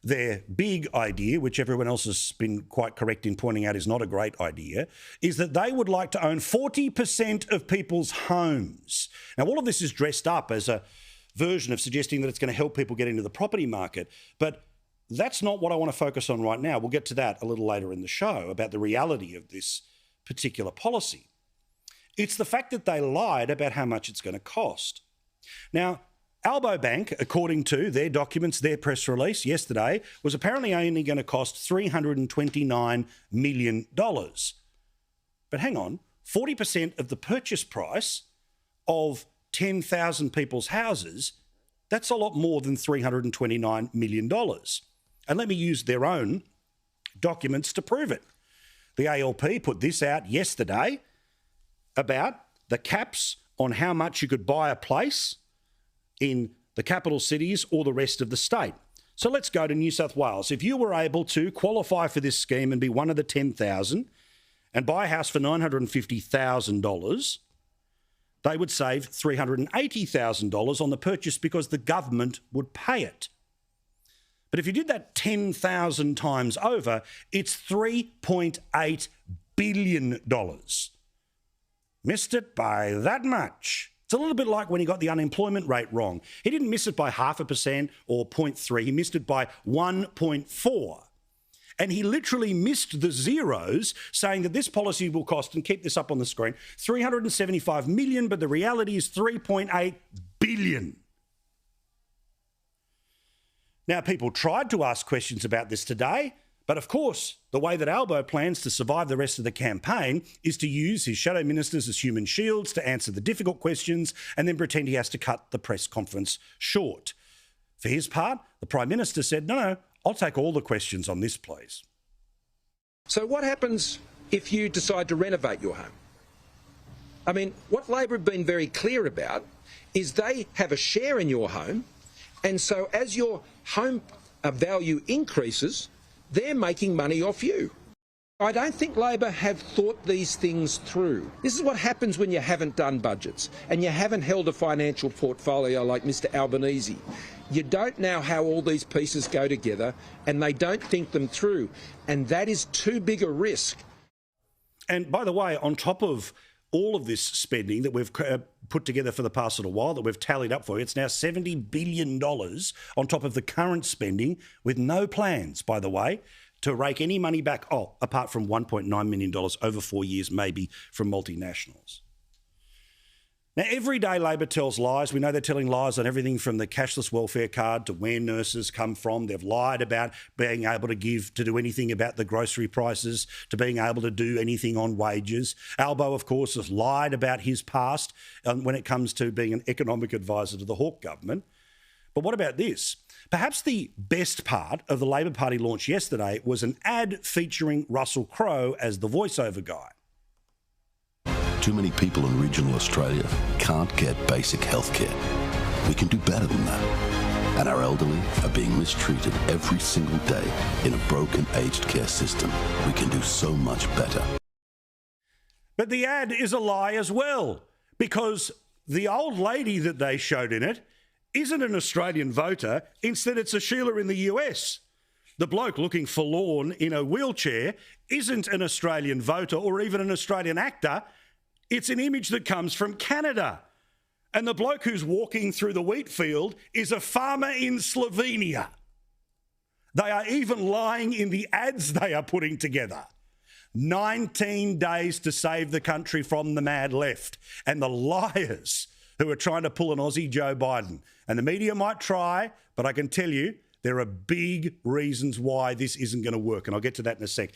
their big idea, which everyone else has been quite correct in pointing out is not a great idea, is that they would like to own 40% of people's homes. Now, all of this is dressed up as a version of suggesting that it's going to help people get into the property market, but that's not what I want to focus on right now. We'll get to that a little later in the show about the reality of this particular policy. It's the fact that they lied about how much it's going to cost. Now, Albo Bank, according to their documents, their press release yesterday, was apparently only going to cost $329 million. But hang on, 40% of the purchase price of 10,000 people's houses, that's a lot more than $329 million. And let me use their own documents to prove it. The ALP put this out yesterday about the caps on how much you could buy a place in the capital cities or the rest of the state. So let's go to New South Wales. If you were able to qualify for this scheme and be one of the 10,000 and buy a house for $950,000, they would save $380,000 on the purchase because the government would pay it. But if you did that 10,000 times over, it's $3.8 billion. Missed it by that much. It's a little bit like when he got the unemployment rate wrong. He didn't miss it by 0.5% or 0.3. He missed it by 1.4. And he literally missed the zeros, saying that this policy will cost, and keep this up on the screen, $375 million, but the reality is $3.8 billion. Now, people tried to ask questions about this today, but of course, the way that Albo plans to survive the rest of the campaign is to use his shadow ministers as human shields to answer the difficult questions and then pretend he has to cut the press conference short. For his part, the Prime Minister said, no, I'll take all the questions on this, please. So what happens if you decide to renovate your home? I mean, what Labor have been very clear about is they have a share in your home, and so as your home value increases, they're making money off you. I don't think Labor have thought these things through. This is what happens when you haven't done budgets and you haven't held a financial portfolio like Mr Albanese. You don't know how all these pieces go together and they don't think them through. And that is too big a risk. And by the way, on top of all of this spending that we've put together for the past little while, that we've tallied up for you, it's now $70 billion on top of the current spending, with no plans, by the way, to rake any money back, apart from $1.9 million over 4 years, maybe, from multinationals. Now, every day Labor tells lies. We know they're telling lies on everything from the cashless welfare card to where nurses come from. They've lied about being able to do anything about the grocery prices, to being able to do anything on wages. Albo, of course, has lied about his past when it comes to being an economic advisor to the Hawke government. But what about this? Perhaps the best part of the Labor Party launch yesterday was an ad featuring Russell Crowe as the voiceover guy. Too many people in regional Australia can't get basic health care. We can do better than that. And our elderly are being mistreated every single day in a broken aged care system. We can do so much better. But the ad is a lie as well, because the old lady that they showed in it isn't an Australian voter. Instead, it's a Sheila in the US. The bloke looking forlorn in a wheelchair isn't an Australian voter or even an Australian actor. It's an image that comes from Canada. And the bloke who's walking through the wheat field is a farmer in Slovenia. They are even lying in the ads they are putting together. 19 days to save the country from the mad left. And the liars who are trying to pull an Aussie Joe Biden. And the media might try, but I can tell you there are big reasons why this isn't going to work. And I'll get to that in a sec.